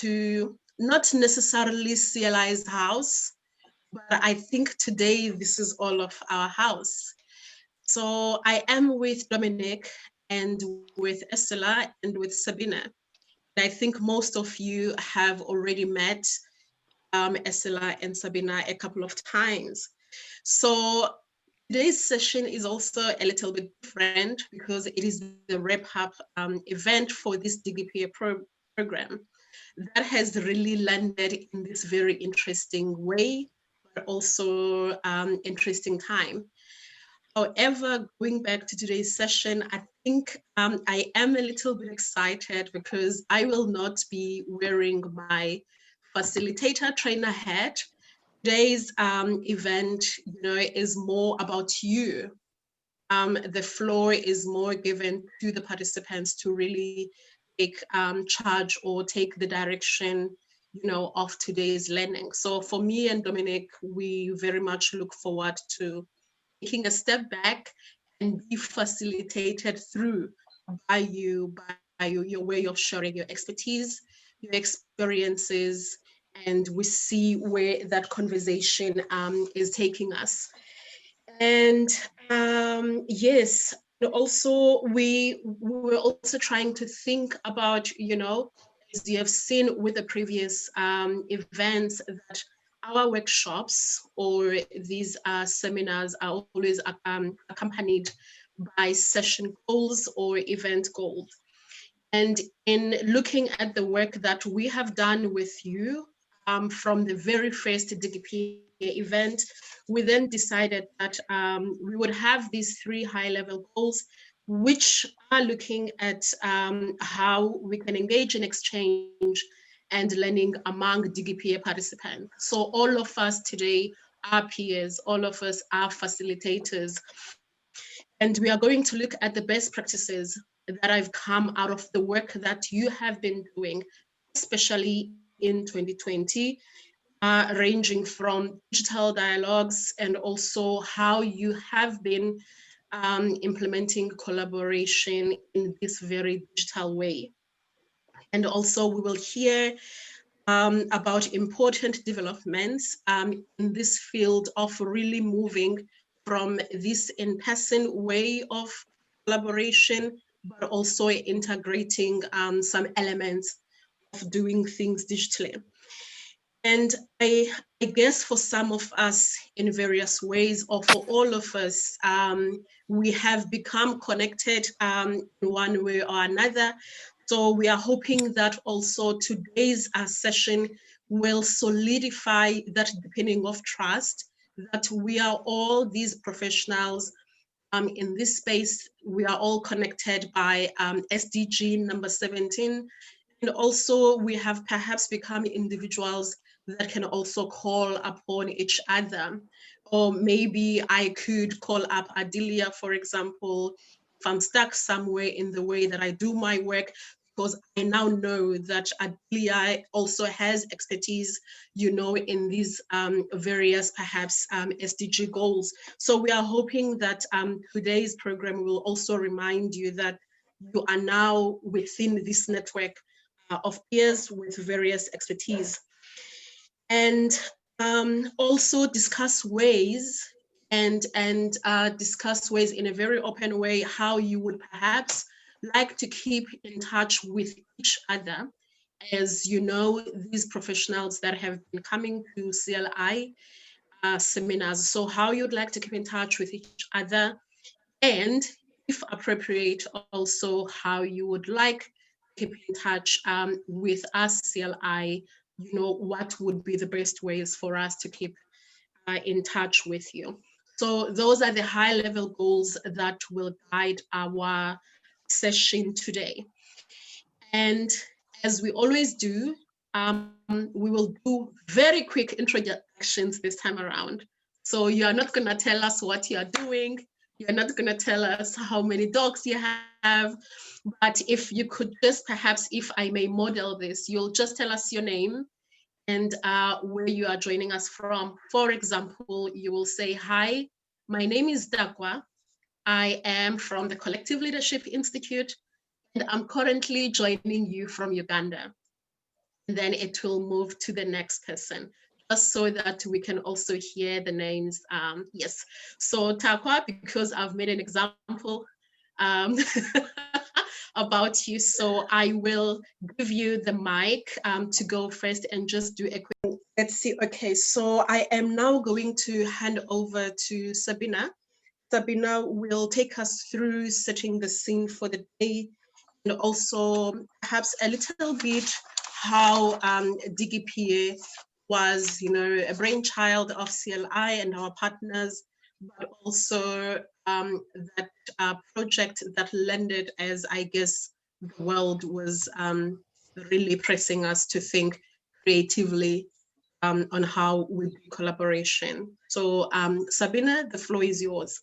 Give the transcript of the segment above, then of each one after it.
to not necessarily CLI's house, but I think today this is all of our house. So I am with Dominic and with Estela and with Sabina. I think most of you have already met Estela and Sabina a couple of times. So today's session is also a little bit different because it is the wrap-up event for this DigiPeer program that has really landed in this very interesting way, but also interesting time. However, going back to today's session, I think I am a little bit excited because I will not be wearing my facilitator trainer hat. Today's event, is more about you. The floor is more given to the participants to really take charge or take the direction, of today's learning. So for me and Dominic, we very much look forward to taking a step back and be facilitated through by your way of sharing your expertise, your experiences, and we see where that conversation is taking us. And yes, also we were also trying to think about, as you have seen with the previous events, that our workshops or these seminars are always accompanied by session goals or event goals. And in looking at the work that we have done with you from the very first DigiPeer event, we then decided that we would have these 3 high-level goals, which are looking at how we can engage in exchange and learning among DigiPeer participants. So all of us today are peers, all of us are facilitators, and we are going to look at the best practices that have come out of the work that you have been doing, especially in 2020, ranging from digital dialogues and also how you have been implementing collaboration in this very digital way. And also we will hear about important developments in this field of really moving from this in-person way of collaboration, but also integrating some elements of doing things digitally. And I guess for some of us in various ways, or for all of us, we have become connected in one way or another. So we are hoping that also today's session will solidify that deepening of trust, that we are all these professionals in this space. We are all connected by SDG number 17. And also we have perhaps become individuals that can also call upon each other. Or maybe I could call up Adelia, for example, if I'm stuck somewhere in the way that I do my work, because I now know that Adelia also has expertise, in these various perhaps SDG goals. So we are hoping that today's program will also remind you that you are now within this network of peers with various expertise. And also discuss ways and discuss ways in a very open way how you would perhaps like to keep in touch with each other, as these professionals that have been coming to CLI seminars. So how you'd like to keep in touch with each other, and if appropriate, also how you would like to keep in touch with us CLI, what would be the best ways for us to keep in touch with you. So those are the high level goals that will guide our session today. And as we always do, we will do very quick introductions this time around. So you are not going to tell us what you are doing. You're not going to tell us how many dogs you have. But if you could just perhaps, if I may model this, you'll just tell us your name and where you are joining us from. For example, you will say, hi, my name is Dakwa. I am from the Collective Leadership Institute, and I'm currently joining you from Uganda. and then it will move to the next person, just so that we can also hear the names. Yes, so Takwa, because I've made an example about you, so I will give you the mic to go first and just do a quick, let's see. Okay, so I am now going to hand over to Sabina. Sabina will take us through setting the scene for the day, and also perhaps a little bit how DigiPeer was, a brainchild of CLI and our partners, but also that project that landed as, I guess, the world was really pressing us to think creatively on how we do collaboration. So Sabina, the floor is yours.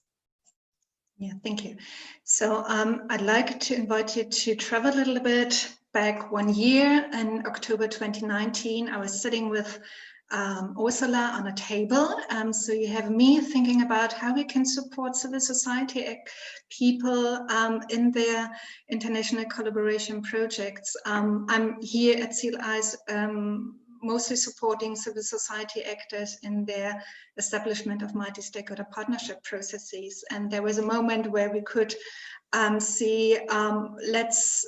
Yeah, thank you. So I'd like to invite you to travel a little bit back 1 year. In October 2019, I was sitting with Ursula on a table. So you have me thinking about how we can support civil society people in their international collaboration projects. I'm here at CLI's mostly supporting civil society actors in their establishment of multi-stakeholder partnership processes. And there was a moment where we could see, let's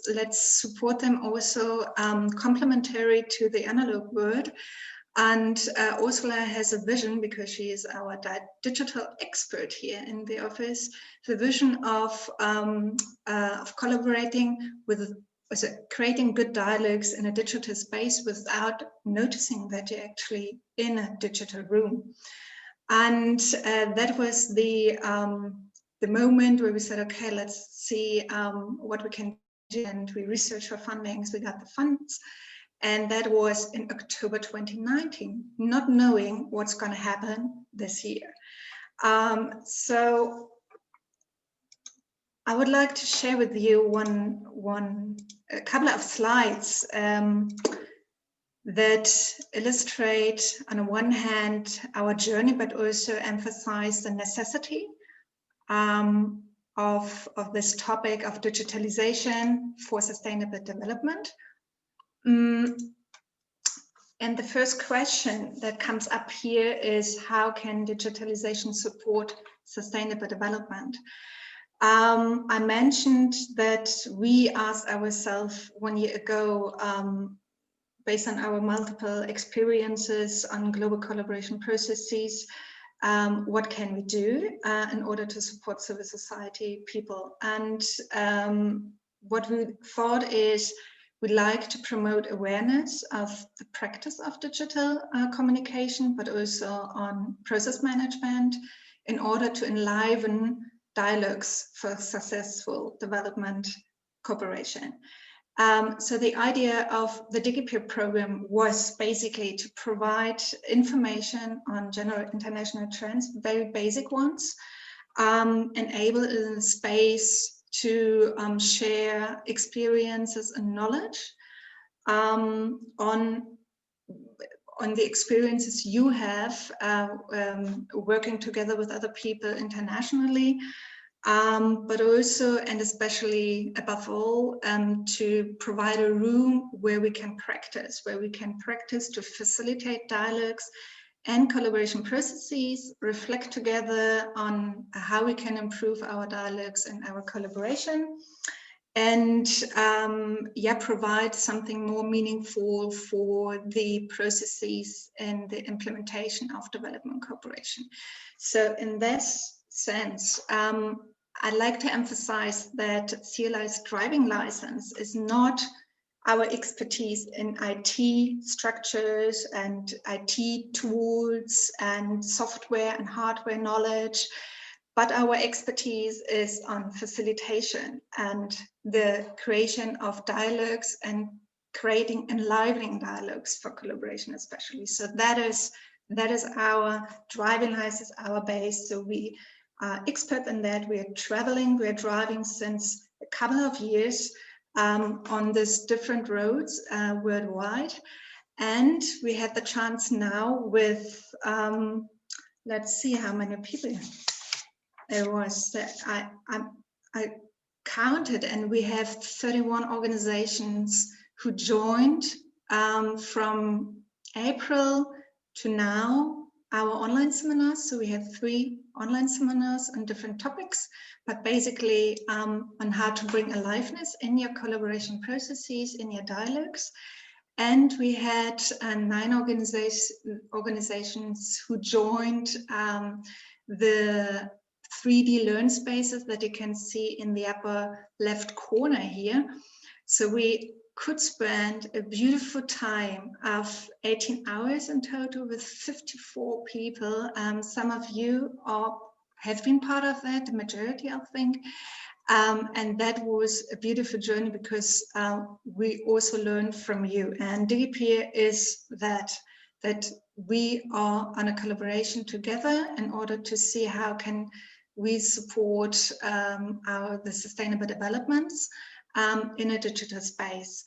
support them also complementary to the analog world. And Ursula has a vision, because she is our digital expert here in the office, the vision of collaborating with, creating good dialogues in a digital space without noticing that you're actually in a digital room. And that was the moment where we said, okay, let's see what we can do. And we researched for fundings, we got the funds. And that was in October 2019, not knowing what's going to happen this year. So I would like to share with you a couple of slides that illustrate, on the one hand, our journey, but also emphasize the necessity of this topic of digitalization for sustainable development. And the first question that comes up here is, how can digitalization support sustainable development? I mentioned that we asked ourselves 1 year ago, based on our multiple experiences on global collaboration processes, what can we do in order to support civil society people? And what we thought is, we'd like to promote awareness of the practice of digital communication, but also on process management, in order to enliven dialogues for successful development cooperation. So the idea of the DigiPeer program was basically to provide information on general international trends, very basic ones, enable a space to share experiences and knowledge on the experiences you have working together with other people internationally, but also, and especially above all, to provide a room where we can practice to facilitate dialogues and collaboration processes, reflect together on how we can improve our dialogues and our collaboration, and provide something more meaningful for the processes and the implementation of development cooperation. So in this sense, I'd like to emphasize that CLI's driving license is not our expertise in IT structures and IT tools and software and hardware knowledge, but our expertise is on facilitation and the creation of dialogues and creating enlivening dialogues for collaboration especially. So that is our driving license, our base. So we are expert in that. We are driving since a couple of years on these different roads worldwide. And we had the chance now with, let's see how many people there was. I counted, and we have 31 organizations who joined from April to now, our online seminars. So we have 3 online seminars on different topics, but basically on how to bring aliveness in your collaboration processes, in your dialogues. And we had 9 organizations who joined the 3D learn spaces that you can see in the upper left corner here. So we could spend a beautiful time of 18 hours in total with 54 people. Some of you have been part of that, the majority, I think. And that was a beautiful journey because we also learned from you. And DigiPeer is that we are on a collaboration together in order to see how can we support the sustainable developments in a digital space.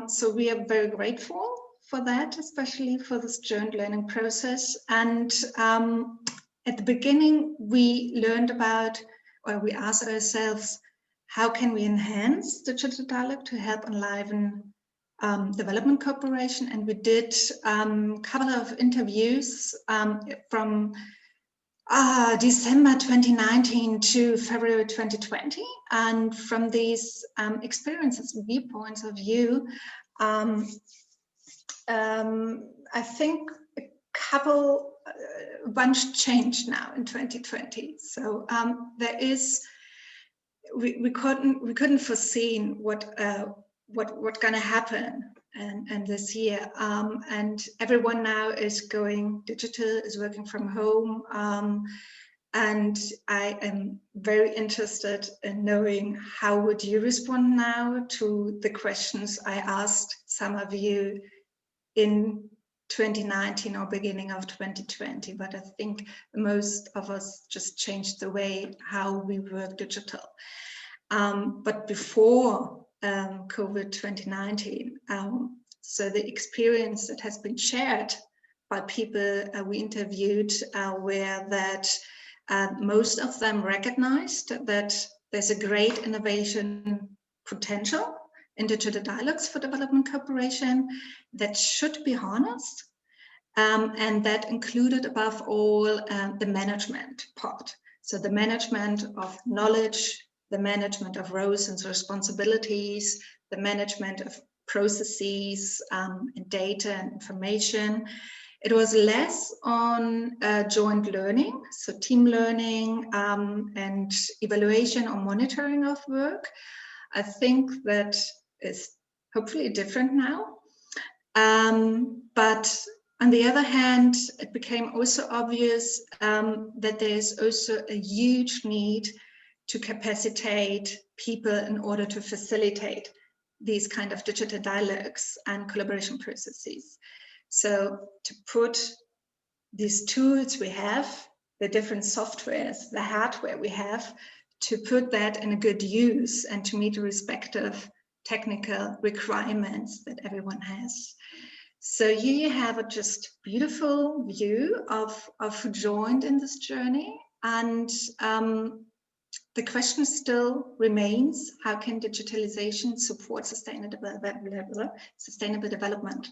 So we are very grateful for that, especially for this joint learning process. And at the beginning, we learned about, or we asked ourselves, how can we enhance digital dialogue to help enliven development cooperation? And we did a couple of interviews from December 2019 to February 2020. And from these experiences, viewpoints of view, I think a bunch changed now in 2020. So there is, we couldn't foresee what going to happen and this year, and everyone now is going digital, is working from home, and I am very interested in knowing how would you respond now to the questions I asked some of you in 2019 or beginning of 2020, but I think most of us just changed the way how we work digital. But before COVID 2019, so the experience that has been shared by people we interviewed were that most of them recognized that there's a great innovation potential in digital dialogues for development cooperation that should be harnessed, and that included above all the management part. So the management of knowledge, the management of roles and responsibilities, the management of processes and data and information. It was less on joint learning, so team learning and evaluation or monitoring of work. I think that is hopefully different now. But on the other hand, it became also obvious that there's also a huge need to capacitate people in order to facilitate these kind of digital dialogues and collaboration processes. So to put these tools we have, the different softwares, the hardware we have, to put that in a good use and to meet the respective technical requirements that everyone has. So here you have a just beautiful view of who joined in this journey. And the question still remains, how can digitalization support sustainable development?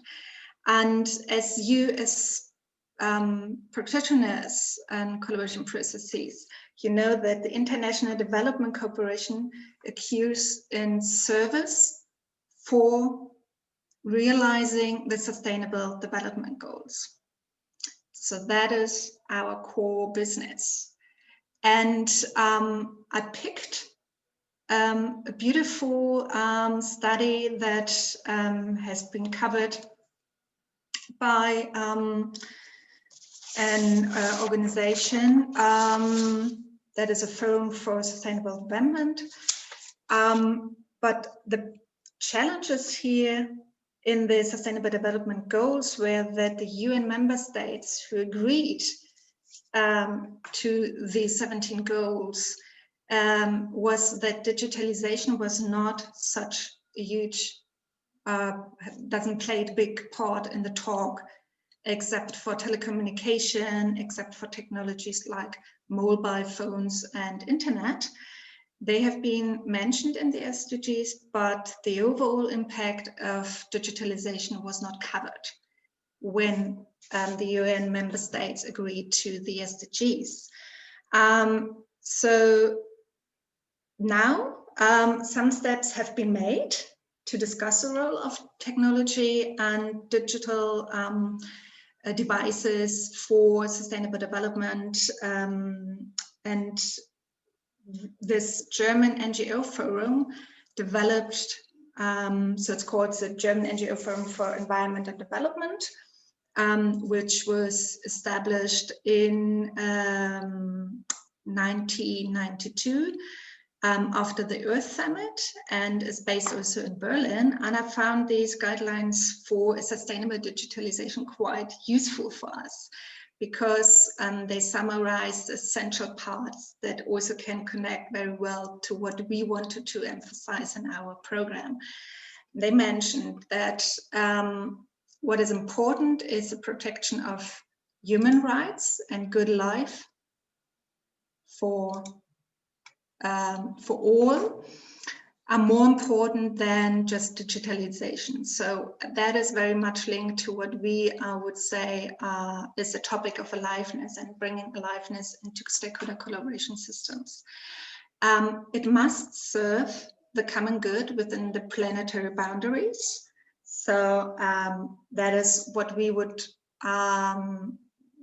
And as you, as practitioners and collaboration processes, you know that the international development cooperation occurs in service for realizing the sustainable development goals. So that is our core business. And I picked a beautiful study that has been covered by an organization that is a Forum for Sustainable Development. But the challenges here in the Sustainable Development Goals were that the UN member states who agreed to the 17 goals was that digitalization was not such a huge, doesn't play a big part in the talk, except for telecommunication, except for technologies like mobile phones and internet. They have been mentioned in the SDGs, but the overall impact of digitalization was not covered when the UN member states agreed to the SDGs. So now some steps have been made to discuss the role of technology and digital devices for sustainable development, and this German NGO forum developed, so it's called the German NGO Forum for Environment and Development, which was established in 1992 after the Earth Summit, and is based also in Berlin. And I found these guidelines for a sustainable digitalization quite useful for us, because they summarize the essential parts that also can connect very well to what we wanted to emphasize in our program. They mentioned that what is important is the protection of human rights and good life for all are more important than just digitalization. So that is very much linked to what we would say is the topic of aliveness and bringing aliveness into stakeholder collaboration systems. It must serve the common good within the planetary boundaries. So that is what we would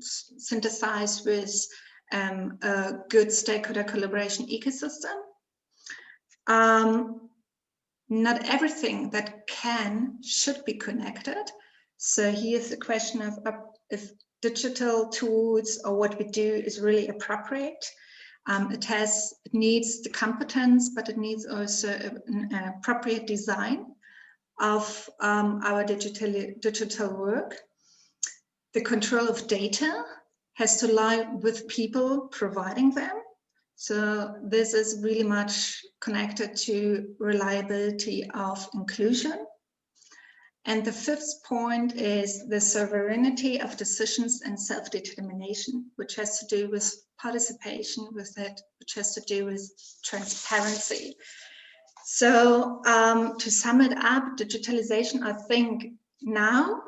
synthesize with a good stakeholder collaboration ecosystem. Not everything that should be connected. So here's the question of if digital tools or what we do is really appropriate. It needs the competence, but it needs also an appropriate design of our digital work. The control of data has to lie with people providing them. So this is really much connected to reliability of inclusion. And the fifth point is the sovereignty of decisions and self-determination, which has to do with participation, which has to do with transparency. So to sum it up, digitalization, I think now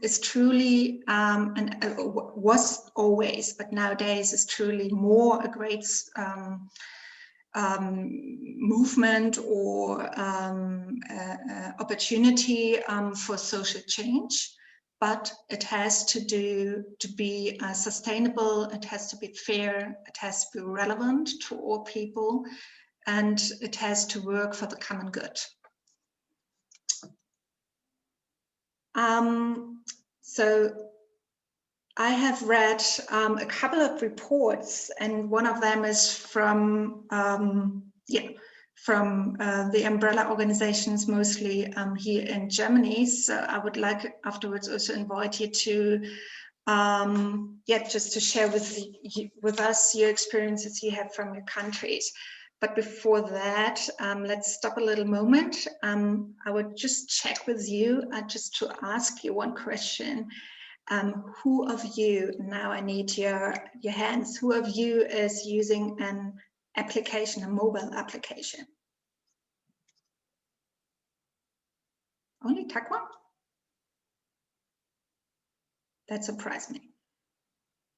is truly, and was always, but nowadays is truly more a great movement or opportunity for social change. But it has to be sustainable, it has to be fair, it has to be relevant to all people, and it has to work for the common good. So I have read a couple of reports, and one of them is from the umbrella organizations, mostly here in Germany. So I would like afterwards also invite you to just to share with us your experiences you have from your countries. But before that, let's stop a little moment. I would just check with you, just to ask you one question. Who of you, now I need your hands, who of you is using an application, a mobile application? Only Takwa? That surprised me.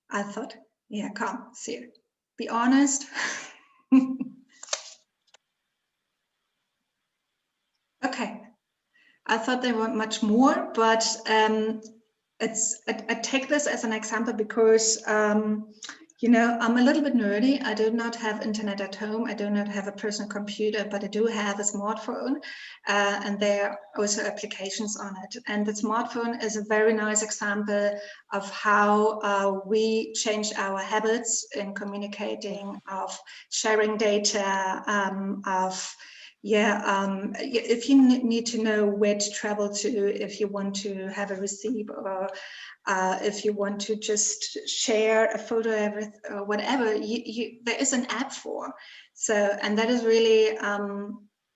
I thought, yeah, come, see, be honest. Okay, I thought there were much more, but I take this as an example because you know, I'm a little bit nerdy. I do not have internet at home. I do not have a personal computer, but I do have a smartphone, and there are also applications on it. And the smartphone is a very nice example of how we change our habits in communicating, of sharing data, if you need to know where to travel to, if you want to have a receipt, or if you want to just share a photo or whatever, there is an app for. So, and that is really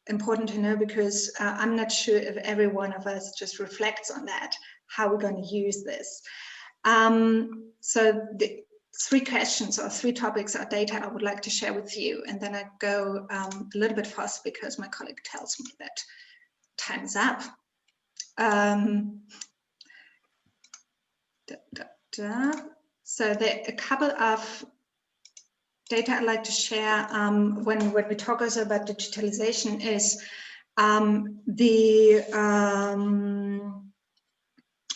important to know, because I'm not sure if every one of us just reflects on that, how we're going to use this. So 3 questions or 3 topics or data I would like to share with you, and then I go a little bit fast because my colleague tells me that time is up. So there are a couple of data I'd like to share when we talk also about digitalization is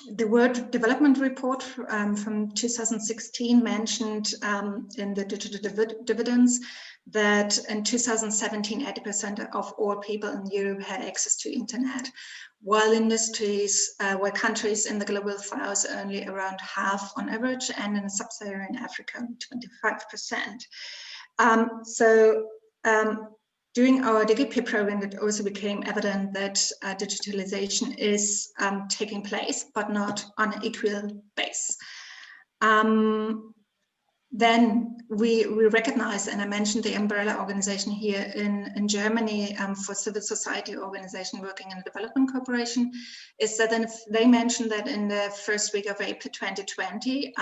the World Development Report from 2016 mentioned in the digital dividends that in 2017, 80% of all people in Europe had access to internet, while while countries in the global south only around half on average, and in sub-Saharan Africa, 25%. During our DigiPeer program, it also became evident that digitalization is taking place, but not on an equal base. Then we recognize, and I mentioned the umbrella organization here in Germany for civil society organization working in development cooperation, is that then they mentioned that in the first week of April 2020,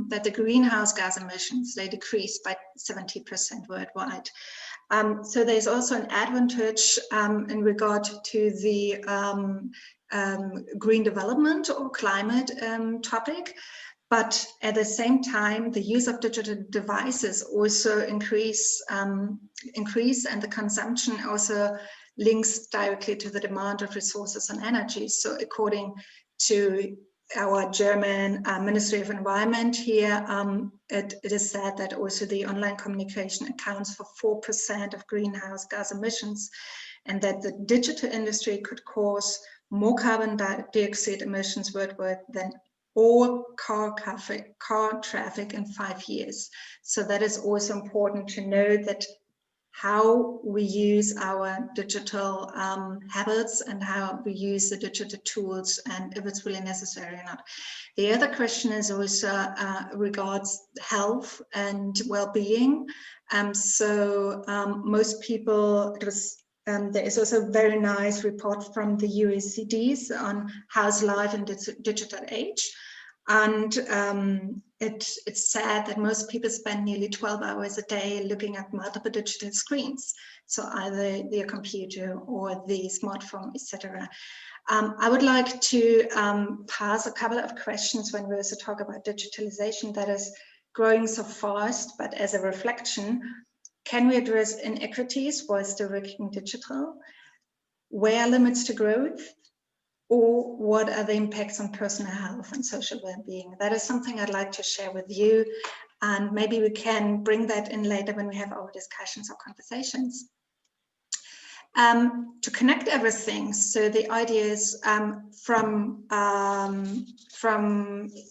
that the greenhouse gas emissions, they decreased by 70% worldwide. So there's also an advantage in regard to the green development or climate topic. But at the same time, the use of digital devices also increase, and the consumption also links directly to the demand of resources and energy. So according to our German Ministry of Environment here, it is said that also the online communication accounts for 4% of greenhouse gas emissions, and that the digital industry could cause more carbon dioxide emissions worldwide than all car traffic in 5 years. So that is also important to know, that how we use our digital habits and how we use the digital tools, and if it's really necessary or not. The other question is also regards health and well-being. Most people, there is also a very nice report from the UACDs on how's life in digital age. And it's sad that most people spend nearly 12 hours a day looking at multiple digital screens. So either their computer or the smartphone, etc. I would like to pass a couple of questions when we also talk about digitalization that is growing so fast, but as a reflection, can we address inequities while still working digital? Where are limits to growth? Or what are the impacts on personal health and social well-being? That is something I'd like to share with you, and maybe we can bring that in later when we have our discussions or conversations. To connect everything, so the idea is from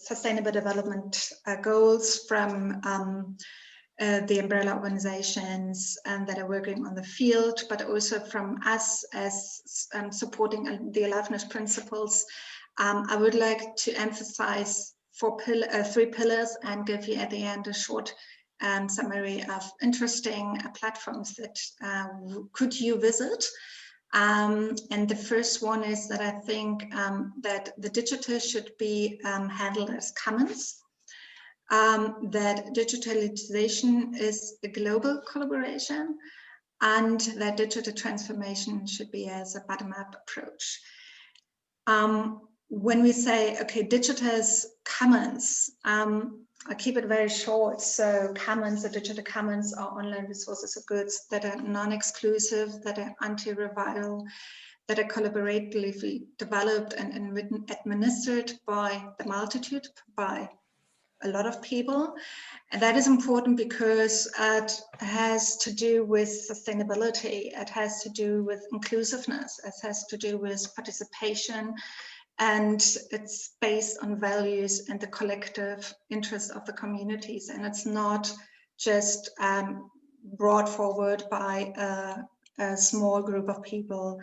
sustainable development goals, from the umbrella organizations that are working on the field, but also from us as supporting the aliveness principles. I would like to emphasize 3 pillars and give you at the end a short summary of interesting platforms that could you visit. And the first one is that I think that the digital should be handled as commons. That digitalization is a global collaboration, and that digital transformation should be as a bottom-up approach. When we say, okay, digital is commons, I keep it very short. So commons, the digital commons, are online resources or goods that are non-exclusive, that are anti-revival, that are collaboratively developed and administered by the multitude, by a lot of people. And that is important because it has to do with sustainability, it has to do with inclusiveness, it has to do with participation, and it's based on values and the collective interest of the communities. And it's not just brought forward by a small group of people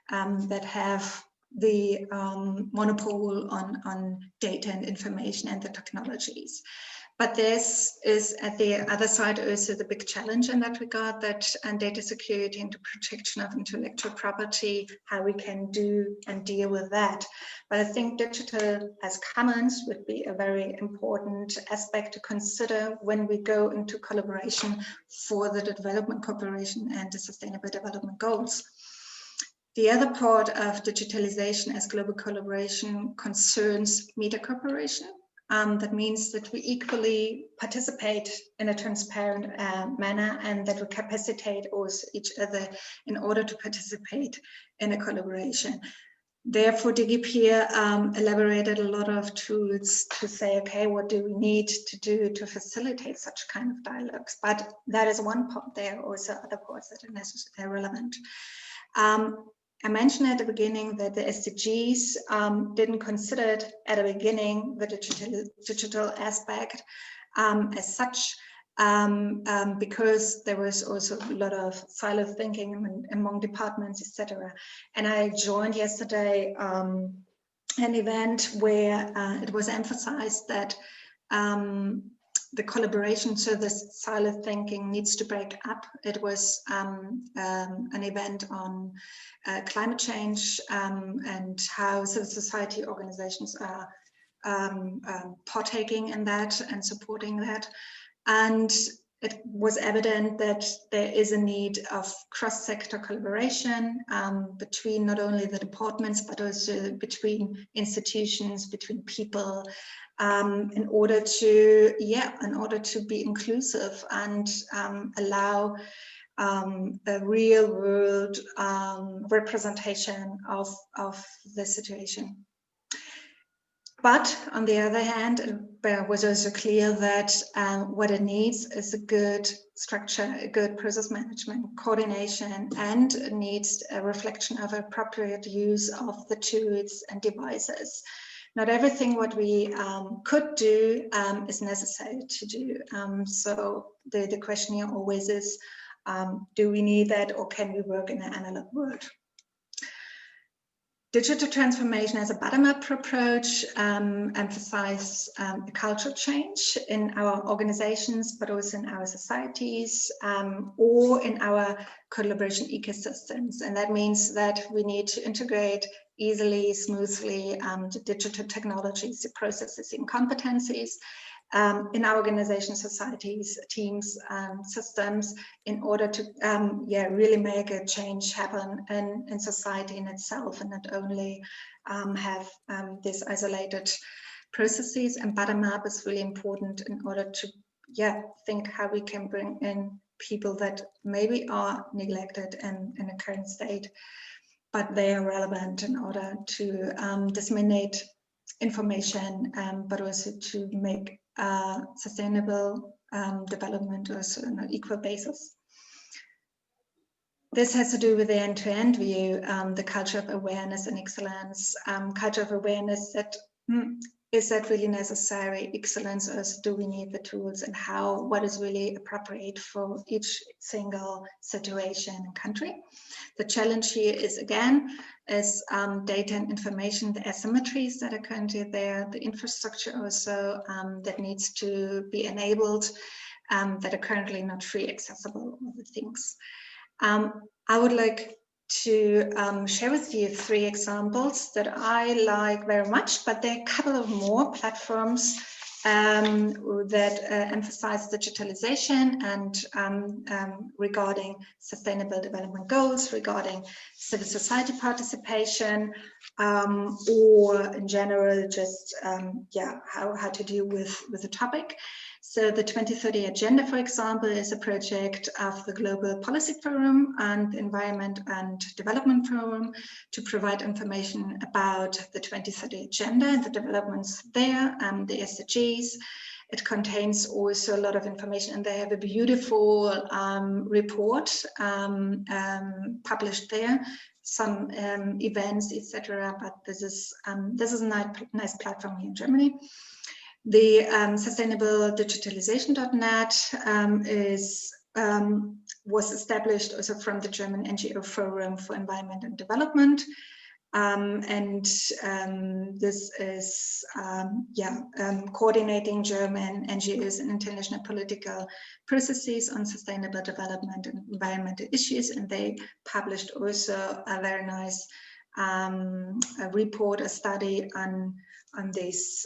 that have the monopole on data and information and the technologies. But this is at the other side also the big challenge in that regard, that data security and the protection of intellectual property, how we can do and deal with that. But I think digital as commons would be a very important aspect to consider when we go into collaboration for the development cooperation and the sustainable development goals. The other part of digitalization as global collaboration concerns meta cooperation. That means that we equally participate in a transparent manner, and that we capacitate also each other in order to participate in a collaboration. Therefore, DigiPeer elaborated a lot of tools to say, okay, what do we need to do to facilitate such kind of dialogues? But that is one part. There are also other parts that are relevant. I mentioned at the beginning that the SDGs didn't consider it at the beginning, the digital aspect as such, because there was also a lot of silo thinking among departments, etc. And I joined yesterday an event where it was emphasized that the collaboration, so this silo thinking needs to break up. It was an event on climate change and how civil society organizations are partaking in that and supporting that. And it was evident that there is a need of cross-sector collaboration between not only the departments, but also between institutions, between people, in order to be inclusive and allow a real world representation of the situation. But on the other hand, it was also clear that what it needs is a good structure, a good process management, coordination, and it needs a reflection of appropriate use of the tools and devices. Not everything what we could do is necessary to do. So the question here always is, do we need that, or can we work in an analog world? Digital transformation as a bottom-up approach emphasizes a cultural change in our organizations, but also in our societies or in our collaboration ecosystems. And that means that we need to integrate easily, smoothly the digital technologies, the processes and competencies in our organizations, societies, teams, systems, in order to really make a change happen in society in itself, and not only have these isolated processes. And bottom-up is really important in order to think how we can bring in people that maybe are neglected in a current state, but they are relevant in order to disseminate information, but also to make sustainable development also on an equal basis. This has to do with the end-to-end view, the culture of awareness and excellence. Culture of awareness, that is that really necessary? Excellence, also do we need the tools, and what is really appropriate for each single situation and country? The challenge here is, again, data and information, the asymmetries that are currently there, the infrastructure also that needs to be enabled, that are currently not free accessible, all the things. I would like to share with you 3 examples that I like very much, but there are a couple of more platforms that emphasize digitalization and regarding sustainable development goals, regarding civil society participation, or in general, just how to deal with the topic. So the 2030 Agenda, for example, is a project of the Global Policy Forum and Environment and Development Forum to provide information about the 2030 Agenda and the developments there, and the SDGs. It contains also a lot of information, and they have a beautiful report published there, some events, etc. But this is a nice platform here in Germany. The sustainabledigitalization.net was established also from the German NGO Forum for Environment and Development. This is coordinating German NGOs and international political processes on sustainable development and environmental issues, and they published also a very nice a report, a study on this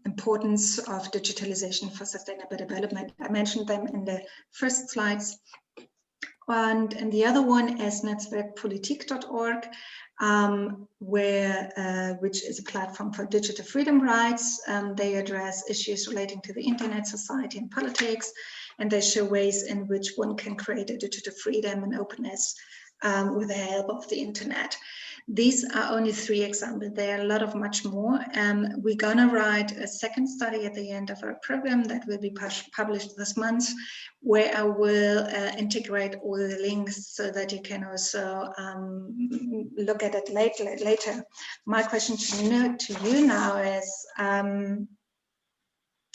importance of digitalization for sustainable development. I mentioned them in the first slides. And the other one is netzwerkpolitik.org, which is a platform for digital freedom rights. They address issues relating to the internet, society, and politics, and they show ways in which one can create a digital freedom and openness with the help of the internet. These are only 3 examples. There are a lot of much more. We're gonna write a second study at the end of our program that will be published this month, where I will integrate all the links so that you can also look at it later. My question to you now is, and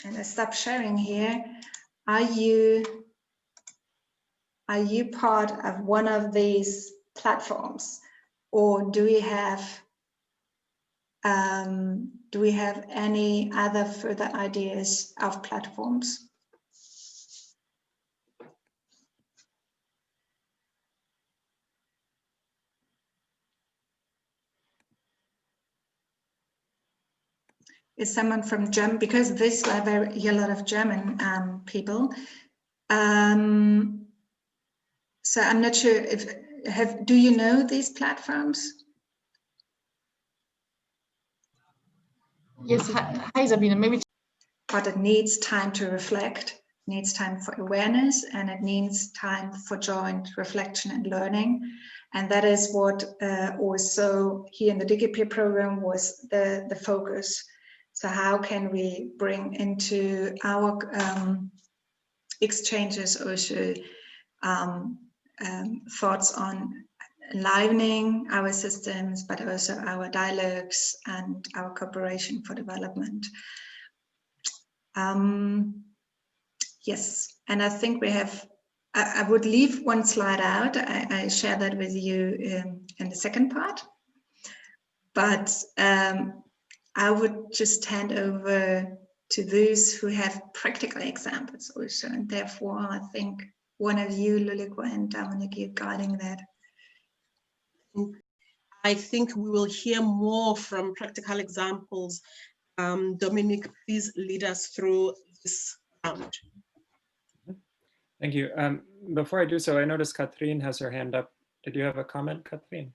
I stop sharing here, are you part of one of these platforms, or do we have any other further ideas of platforms? Is someone from Germany? Because this are a lot of German people. So I'm not sure if do you know these platforms? Yes, hi Sabine, maybe. But it needs time to reflect, needs time for awareness, and it needs time for joint reflection and learning. And that is what also here in the DigiPeer program was the focus. So how can we bring into our exchanges also thoughts on enlivening our systems, but also our dialogues and our cooperation for development. Yes, and I think we have, I would leave one slide out. I share that with you in the second part, but I would just hand over to those who have practical examples also, and therefore I think one of you, Lulekwa and Dominic, you're guiding that. I think we will hear more from practical examples. Dominic, please lead us through this round. Thank you. Before I do so, I noticed Catherine has her hand up. Did you have a comment, Catherine?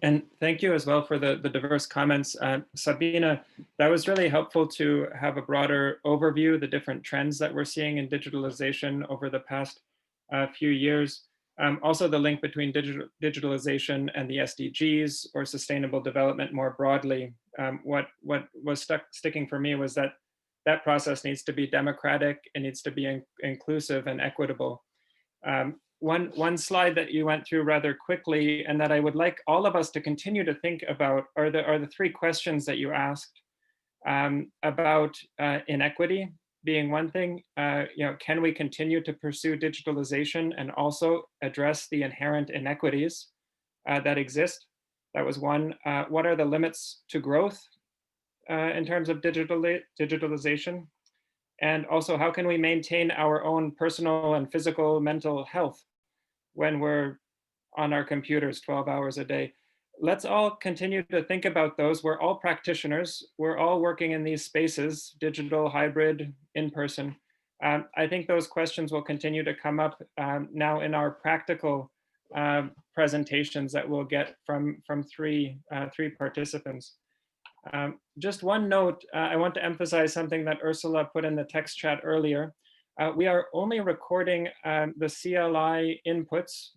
And thank you as well for the diverse comments. Sabina, that was really helpful to have a broader overview of the different trends that we're seeing in digitalization over the past few years. Also the link between digitalization and the SDGs or sustainable development more broadly. What was sticking for me was that that process needs to be democratic, it needs to be inclusive and equitable. One slide that you went through rather quickly and that I would like all of us to continue to think about are the 3 questions that you asked about inequity being one thing. Can we continue to pursue digitalization and also address the inherent inequities that exist? That was one. What are the limits to growth in terms of digitalization? And also, how can we maintain our own personal and physical mental health when we're on our computers 12 hours a day? Let's all continue to think about those. We're all practitioners. We're all working in these spaces, digital, hybrid, in person. I think those questions will continue to come up now in our practical presentations that we'll get from three participants. Just one note, I want to emphasize something that Ursula put in the text chat earlier. We are only recording the CLI inputs,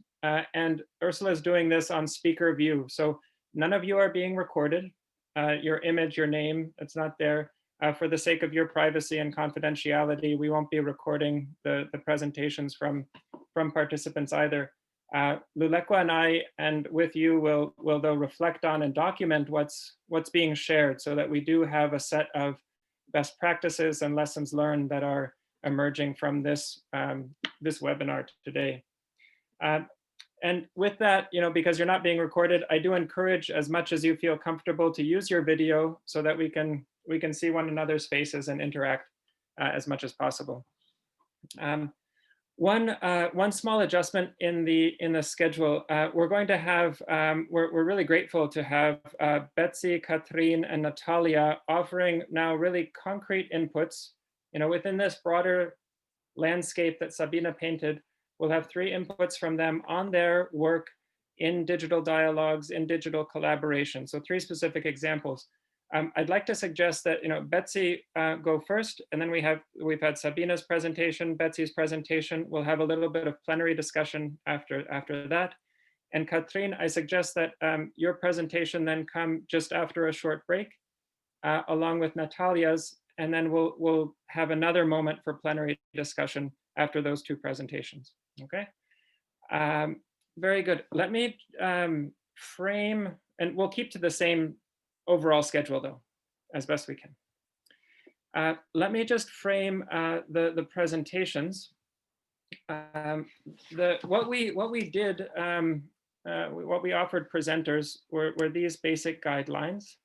and Ursula is doing this on speaker view. So none of you are being recorded. Your image, your name, it's not there. For the sake of your privacy and confidentiality, we won't be recording the presentations from participants either. Lulekwa and I, and with you, will though reflect on and document what's being shared so that we do have a set of best practices and lessons learned that are emerging from this webinar today. And with that, because you're not being recorded, I do encourage, as much as you feel comfortable, to use your video so that we can see one another's faces and interact as much as possible. One small adjustment in the schedule. We're going to have, we're really grateful to have Betsy, Katrine, and Natalia offering now really concrete inputs. Within this broader landscape that Sabina painted, we'll have 3 inputs from them on their work in digital dialogues, in digital collaboration. So 3 specific examples. I'd like to suggest that Betsy go first, and then we've had Sabina's presentation, Betsy's presentation. We'll have a little bit of plenary discussion after that. And Katrine, I suggest that your presentation then come just after a short break, along with Natalia's, and then we'll have another moment for plenary discussion after those 2 presentations. Okay. Very good. Let me frame, and we'll keep to the same overall schedule though, as best we can. Let me just frame the presentations. What we did, what we offered presenters were these basic guidelines.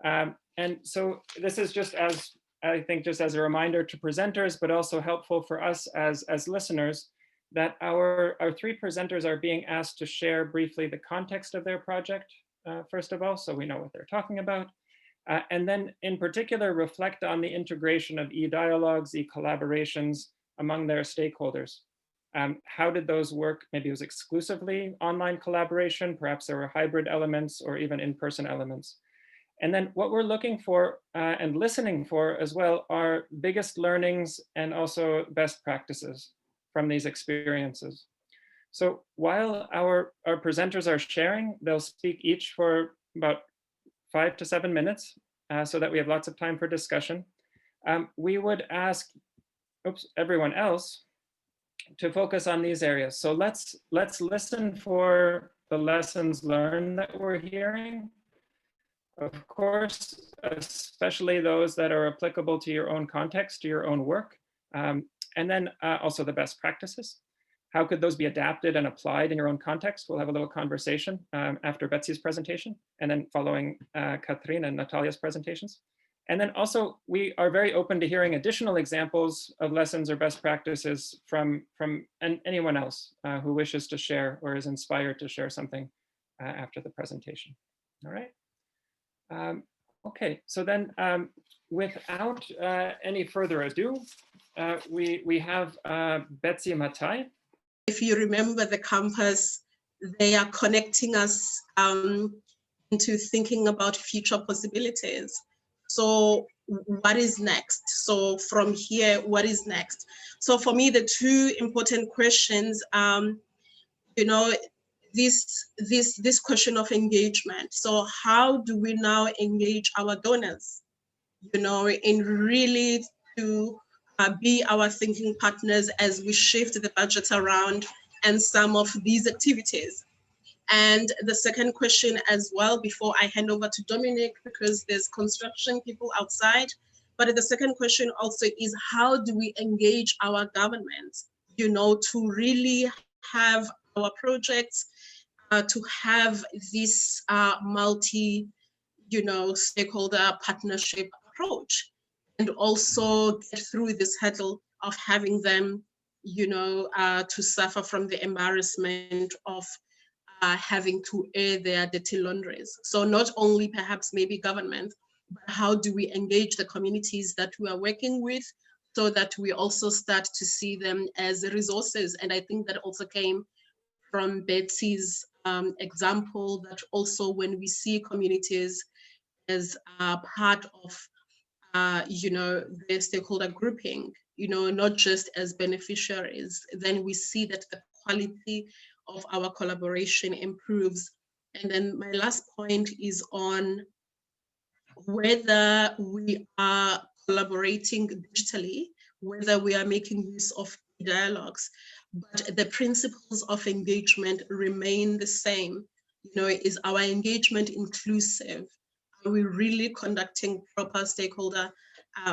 And so this is just as, I think, just as a reminder to presenters, but also helpful for us as listeners, that our 3 presenters are being asked to share briefly the context of their project, first of all, so we know what they're talking about. And then in particular, reflect on the integration of e-dialogues, e-collaborations among their stakeholders. How did those work? Maybe it was exclusively online collaboration, perhaps there were hybrid elements or even in-person elements. And then what we're looking for and listening for as well are biggest learnings and also best practices from these experiences. So while our presenters are sharing, they'll speak each for about 5 to 7 minutes so that we have lots of time for discussion. We would ask everyone else to focus on these areas. So let's listen for the lessons learned that we're hearing. Of course, especially those that are applicable to your own context, to your own work, and then also the best practices. How could those be adapted and applied in your own context? We'll have a little conversation after Betsy's presentation, and then following Katrine and Natalia's presentations. And then also, we are very open to hearing additional examples of lessons or best practices from anyone else who wishes to share or is inspired to share something after the presentation. All right. Okay, so then without any further ado, we have Betsy Matai. If you remember the campus, they are connecting us into thinking about future possibilities. So what is next? So from here, what is next? So for me, the 2 important questions, this question of engagement. So how do we now engage our donors, in really to be our thinking partners as we shift the budgets around and some of these activities? And the second question as well, before I hand over to Dominic, because there's construction people outside, but the second question also is, how do we engage our government, to really have our projects, to have this multi, stakeholder partnership approach, and also get through this hurdle of having them, to suffer from the embarrassment of having to air their dirty laundries. So not only perhaps maybe government, but how do we engage the communities that we are working with so that we also start to see them as resources? And I think that also came from Betsy's example, that also when we see communities as part of the stakeholder grouping, not just as beneficiaries, then we see that the quality of our collaboration improves. And then my last point is on whether we are collaborating digitally, whether we are making use of dialogues, but the principles of engagement remain the same. Is our engagement inclusive? Are we really conducting proper stakeholder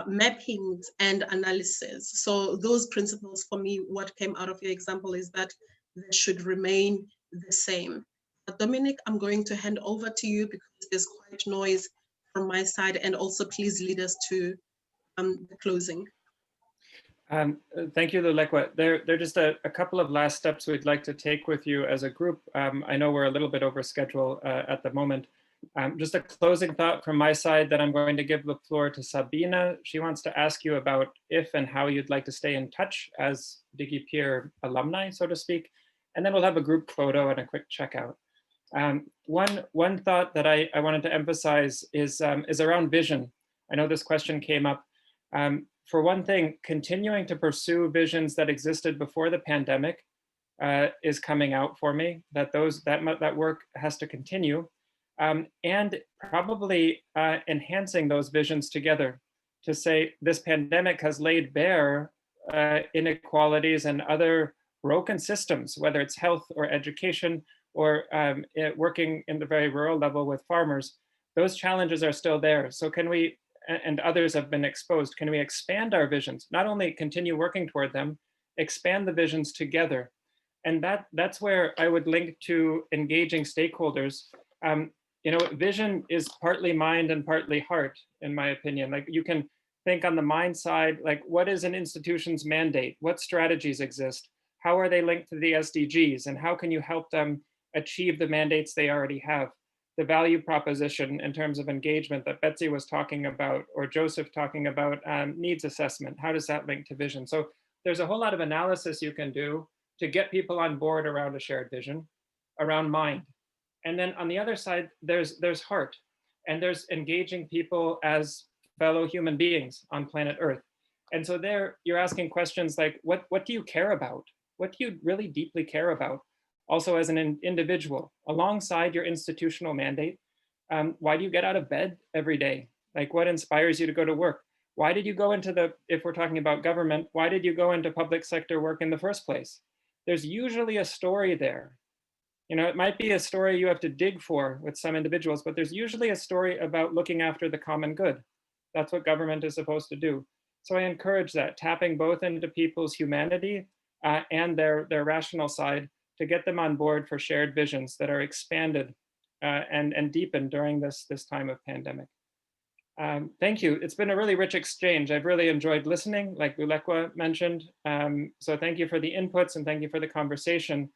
mappings and analysis? So those principles for me, what came out of your example is that they should remain the same. But Dominic, I'm going to hand over to you because there's quite noise from my side, and also please lead us to the closing. Thank you, Lulekwa. There are just a couple of last steps we'd like to take with you as a group. I know we're a little bit over schedule at the moment. Just a closing thought from my side that I'm going to give the floor to Sabina. She wants to ask you about if and how you'd like to stay in touch as DigiPeer alumni, so to speak. And then we'll have a group photo and a quick checkout. One thought that I wanted to emphasize is around vision. I know this question came up. For one thing, continuing to pursue visions that existed before the pandemic is coming out for me, that that work has to continue, and probably enhancing those visions together to say this pandemic has laid bare inequalities and other broken systems, whether it's health or education or working in the very rural level with farmers. Those challenges are still there. So can we, and others have been exposed, can we expand our visions? Not only continue working toward them, expand the visions together. And that's where I would link to engaging stakeholders. You know, vision is partly mind and partly heart, in my opinion. Like you can think on the mind side, like what is an institution's mandate? What strategies exist? How are they linked to the SDGs? And how can you help them achieve the mandates they already have? The value proposition in terms of engagement that Betsy was talking about, or Joseph talking about, needs assessment. How does that link to vision? So there's a whole lot of analysis you can do to get people on board around a shared vision, around mind. And then on the other side, there's heart, and there's engaging people as fellow human beings on planet Earth. And so there you're asking questions like, what do you care about? What do you really deeply care about? Also as an individual, alongside your institutional mandate, why do you get out of bed every day? Like what inspires you to go to work? Why did you go into if we're talking about government, why did you go into public sector work in the first place? There's usually a story there. You know, it might be a story you have to dig for with some individuals, but there's usually a story about looking after the common good. That's what government is supposed to do. So I encourage that, tapping both into people's humanity and their rational side, to get them on board for shared visions that are expanded and deepened during this time of pandemic. Thank you. It's been a really rich exchange. I've really enjoyed listening, like Lulekwa mentioned. So thank you for the inputs and thank you for the conversation.